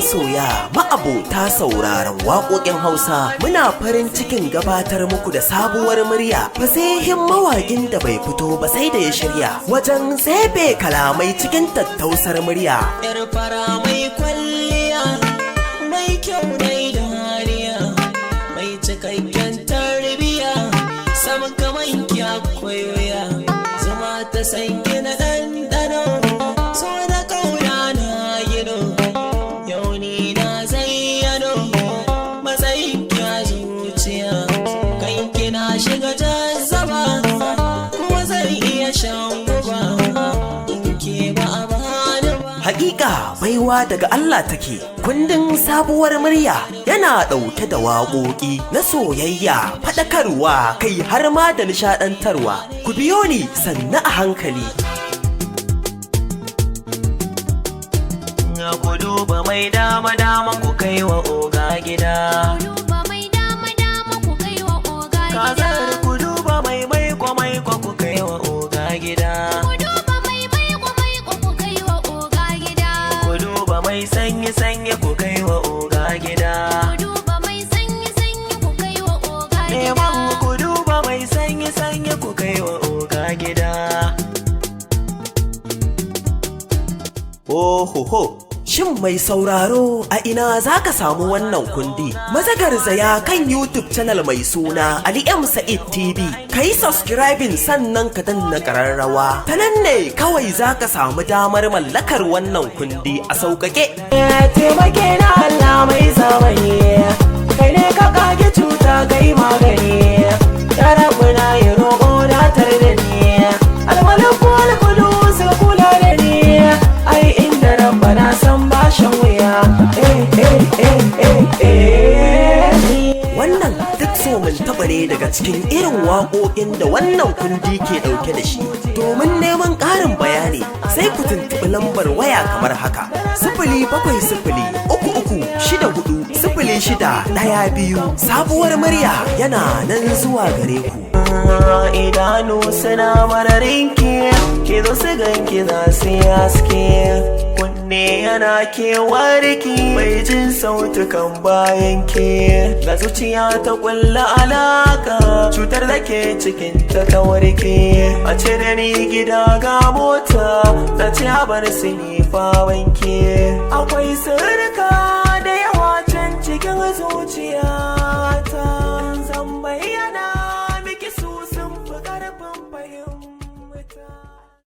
masoya ma'abota sauraron waƙoƙin Hausa, muna farin cikin gabatar muku da sabuwar murya. Fasihin mawaƙin da bai fito ba sai da ya shirya wajen tsefe kalamai cikin tattausar murya. Yar fara mai kwalliya, mai kyau mai dariya, mai cikakken tarbiya, saman kaman ki akwai wuya, zama ta sanki na ɗanɗano, so da ƙauna na gido, yau ni na zayyano, matsayin ki a zuciya, kanki na shiga jazzaba, kuma zai iya shan guba, in ke ba a bani ba. Hakika baiwa daga Allah take. Kundin sabuwar murya yana ɗauke da waƙoƙi na soyayya, faɗakarwa, kai har ma da nishaɗantarwa. Ku biyo ni sannu a hankali. Ku duba mai dama ku kai wa oga gida. Kazar ku duba mai maiko ku kai wa oga gida. Mai sanyi ku kai wa oga gida. Neman ku duba mai sanyi ku kai wa oga gida. Ohoho! Shin mai sauraro a ina za ka samu wannan kundi? Mazagarza kan YouTube channel mai suna Ali M Sa'id TV. Ka yi subscribing sannan ka danna ƙararrawa. Ta nan ne kawai za ka samu damar mallakar wannan kundi a sauƙaƙe. Taimake na Allah mai zamani, kai ne ka kage cuta kai magani. Ya rabu na yi roƙo datar da ni, almalaku alkudus kula da ni. Ai inda rabba na san bashin wuya. Wannan duk so mun taɓa ne daga cikin irin waƙoƙin da wannan kundi ke ɗauke da shi. Domin neman ƙarin bayani sai ku tuntuɓi lambar waya kamar haka: 07063464612. Sabuwar murya yana nan zuwa gare ku. Idanu suna mararinki, ki zo su ganki za su haske. Kunne yana kewarki, mai jin sautukan bayanki. Ga zuciya ta kulla alaka, cutar da ke cikin ta warke. A cire ni gida ga mota, ta ci habar sinifa wanke. Akwai